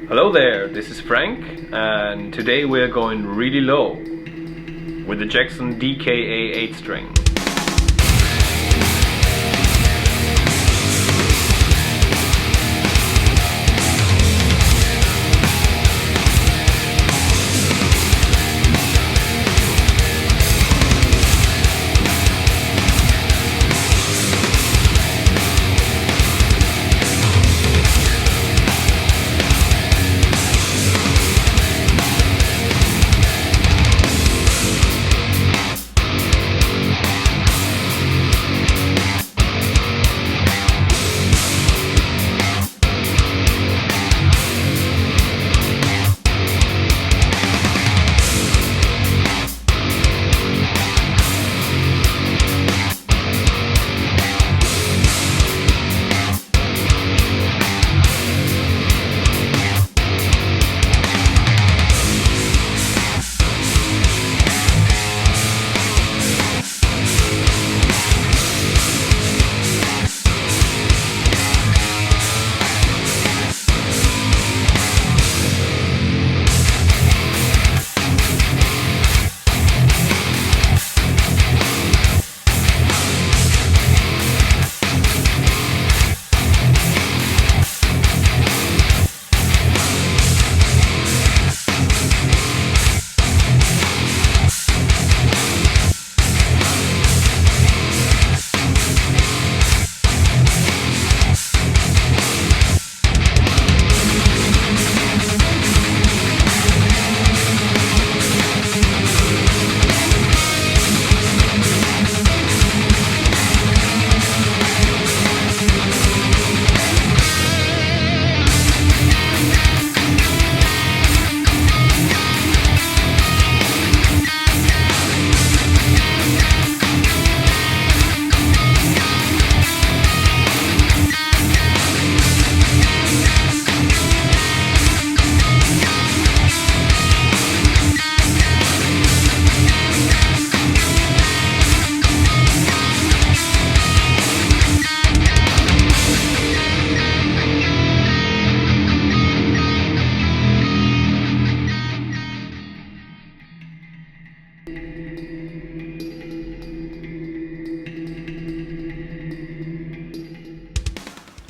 Hello there, this is Frank, and today we're going really low with the Jackson DKA8 string.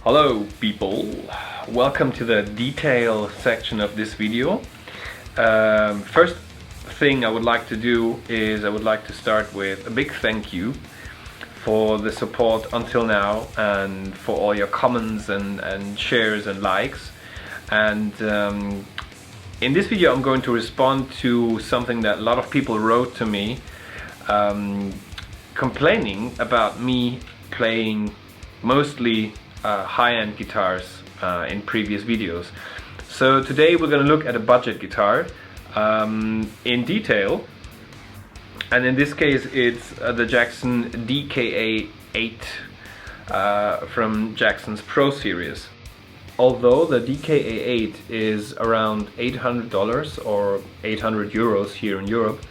Hello people, welcome to the detail section of this video. First thing I would like to do is I would like to start with a big thank you for the support until now and for all your comments and shares and likes. And in this video I'm going to respond to something that a lot of people wrote to me, complaining about me playing mostly high-end guitars in previous videos. So today we're going to look at a budget guitar in detail, and in this case it's the Jackson DKA8 from Jackson's Pro series. Although the DKA8 is around $800 or 800 euros here in Europe,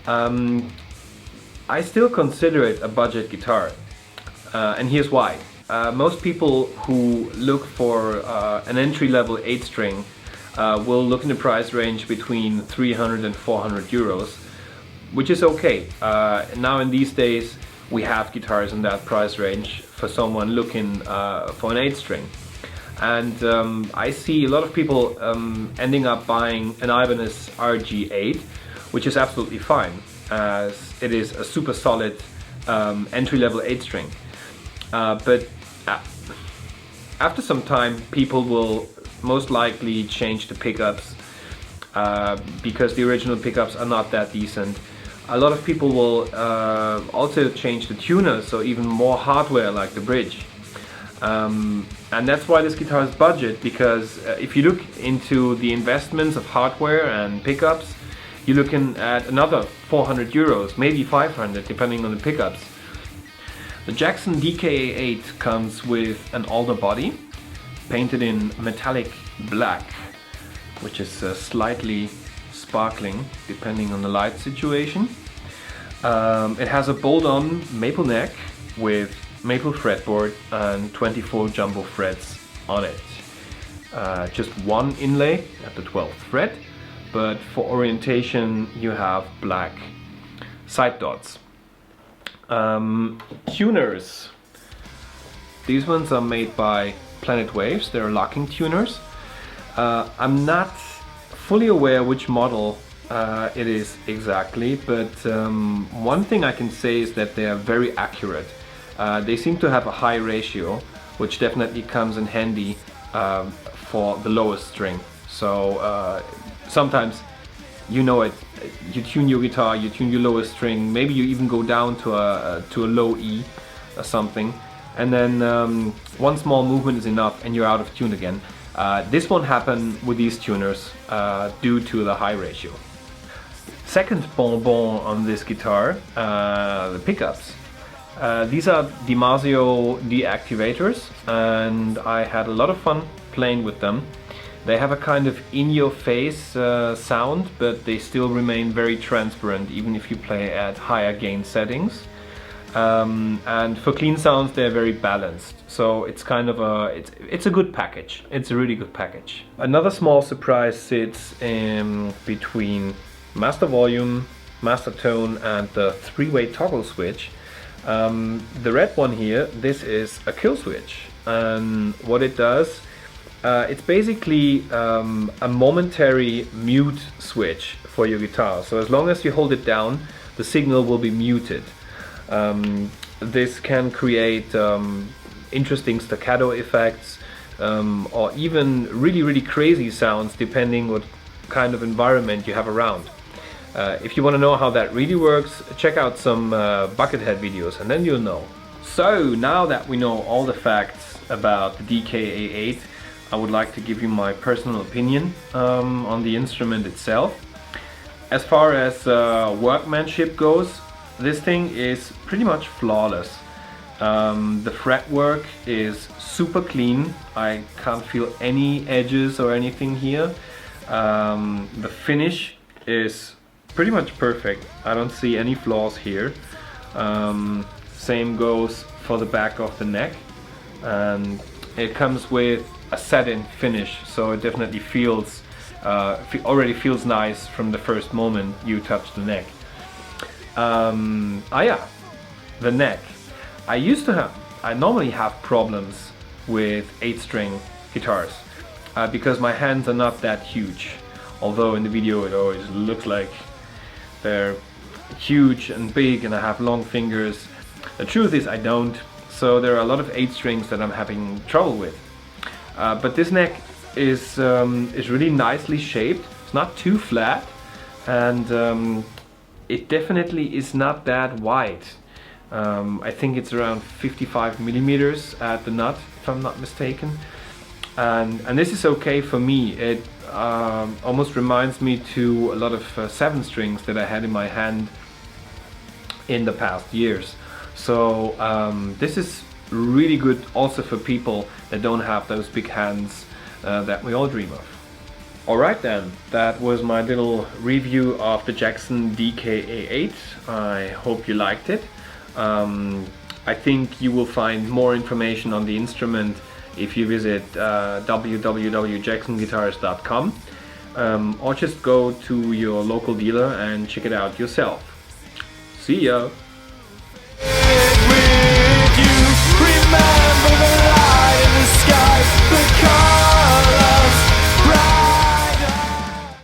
I still consider it a budget guitar, and here's why. Most people who look for an entry-level 8-string will look in the price range between 300 and 400 euros, which is okay. Now in these days we have guitars in that price range for someone looking for an 8-string. And I see a lot of people ending up buying an Ibanez RG8, which is absolutely fine, as it is a super solid entry-level 8-string. But after some time people will most likely change the pickups because the original pickups are not that decent. A lot of people will also change the tuner, so even more hardware like the bridge. And that's why this guitar is budget, because if you look into the investments of hardware and pickups, you're looking at another 400 euros, maybe 500 depending on the pickups. The Jackson DKA8 comes with an alder body painted in metallic black, which is slightly sparkling depending on the light situation. It has a bolt-on maple neck with maple fretboard and 24 jumbo frets on it. just one inlay at the 12th fret, but for orientation you have black side dots. Tuners. These ones are made by Planet Waves. They're locking tuners. I'm not fully aware which model it is exactly, but one thing I can say is that they are very accurate. They seem to have a high ratio, which definitely comes in handy for the lowest string. So sometimes, you know it, you tune your guitar, you tune your lowest string, maybe you even go down to a low E or something, and then one small movement is enough and you're out of tune again. This won't happen with these tuners due to the high ratio. Second bonbon on this guitar, the pickups. These are DiMarzio deactivators, and I had a lot of fun playing with them. They have a kind of in-your-face sound, but they still remain very transparent even if you play at higher gain settings. And for clean sounds they're very balanced, so it's kind of it's a good package. It's a really good package. Another small surprise sits in between master volume, master tone and the three-way toggle switch. The red one here, this is a kill switch, and what it does, it's basically a momentary mute switch for your guitar. So as long as you hold it down, the signal will be muted. This can create interesting staccato effects, or even really crazy sounds depending what kind of environment you have around. If you want to know how that really works, check out some Buckethead videos and then you'll know. So now that we know all the facts about the DKA8, I would like to give you my personal opinion on the instrument itself. As far as workmanship goes, this thing is pretty much flawless. The fretwork is super clean. I can't feel any edges or anything here. The finish is pretty much perfect. I don't see any flaws here. Same goes for the back of the neck, and it comes with a satin finish, so it definitely feels already feels nice from the first moment you touch the neck. Yeah, the neck. I normally have problems with 8-string guitars because my hands are not that huge, although in the video it always looks like they're huge and big and I have long fingers. The truth is I don't, so there are a lot of 8 strings that I'm having trouble with. But this neck is really nicely shaped. It's not too flat, and it definitely is not that wide. I think it's around 55 millimeters at the nut, if I'm not mistaken. And this is okay for me. It almost reminds me to a lot of 7 strings that I had in my hand in the past years. So this is really good also for people that don't have those big hands that we all dream of. Alright then, that was my little review of the Jackson DKA8. I hope you liked it. I think you will find more information on the instrument if you visit www.jacksonguitars.com, or just go to your local dealer and check it out yourself. See ya!